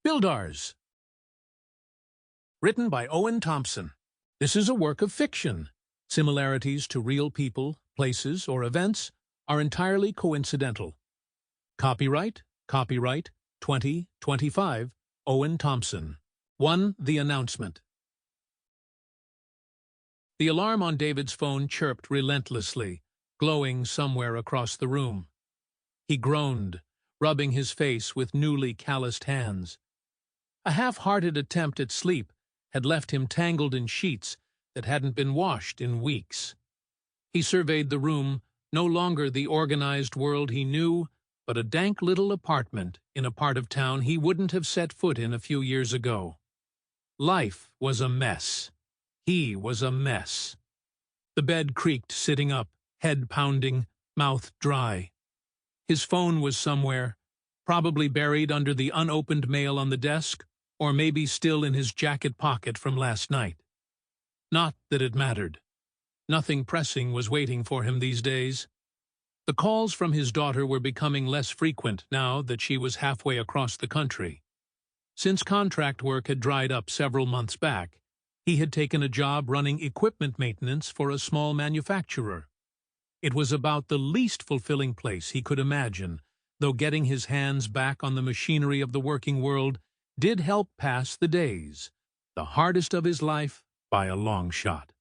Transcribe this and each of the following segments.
Buildars. Written by Owen Thompson. This is a work of fiction. Similarities to real people, places, or events are entirely coincidental. Copyright 2025, Owen Thompson. 1. The announcement. The alarm on David's phone chirped relentlessly, glowing somewhere across the room. He groaned, rubbing his face with newly calloused hands. A half-hearted attempt at sleep had left him tangled in sheets that hadn't been washed in weeks. He surveyed the room, no longer the organized world he knew, but a dank little apartment in a part of town he wouldn't have set foot in a few years ago. Life was a mess. He was a mess. The bed creaked sitting up, head pounding, mouth dry. His phone was somewhere, probably buried under the unopened mail on the desk, or maybe still in his jacket pocket from last night. Not that it mattered. Nothing pressing was waiting for him these days. The calls from his daughter were becoming less frequent now that she was halfway across the country. Since contract work had dried up several months back, he had taken a job running equipment maintenance for a small manufacturer. It was about the least fulfilling place he could imagine, though getting his hands back on the machinery of the working world did help pass the days, the hardest of his life by a long shot.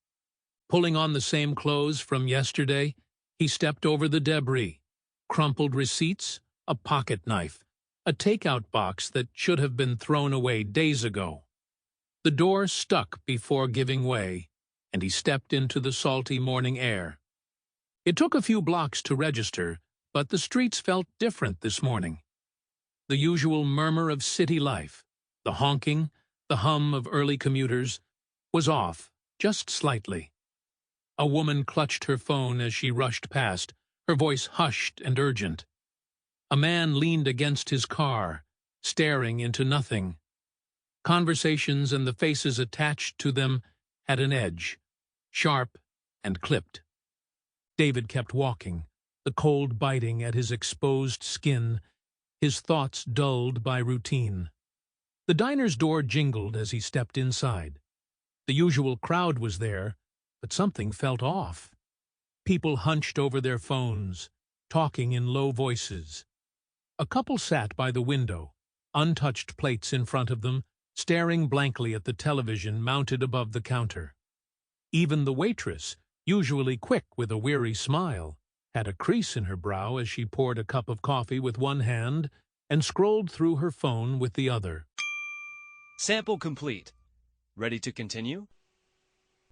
Pulling on the same clothes from yesterday, he stepped over the debris, crumpled receipts, a pocket knife, a takeout box that should have been thrown away days ago. The door stuck before giving way, and he stepped into the salty morning air. It took a few blocks to register, but the streets felt different this morning. The usual murmur of city life, the honking, the hum of early commuters, was off, just slightly. A woman clutched her phone as she rushed past, her voice hushed and urgent. A man leaned against his car, staring into nothing. Conversations and the faces attached to them had an edge, sharp and clipped. David kept walking, the cold biting at his exposed skin, his thoughts dulled by routine. The diner's door jingled as he stepped inside. The usual crowd was there, but something felt off. People hunched over their phones, talking in low voices. A couple sat by the window, untouched plates in front of them, staring blankly at the television mounted above the counter. Even the waitress, usually quick with a weary smile, had a crease in her brow as she poured a cup of coffee with one hand and scrolled through her phone with the other. Sample complete. Ready to continue?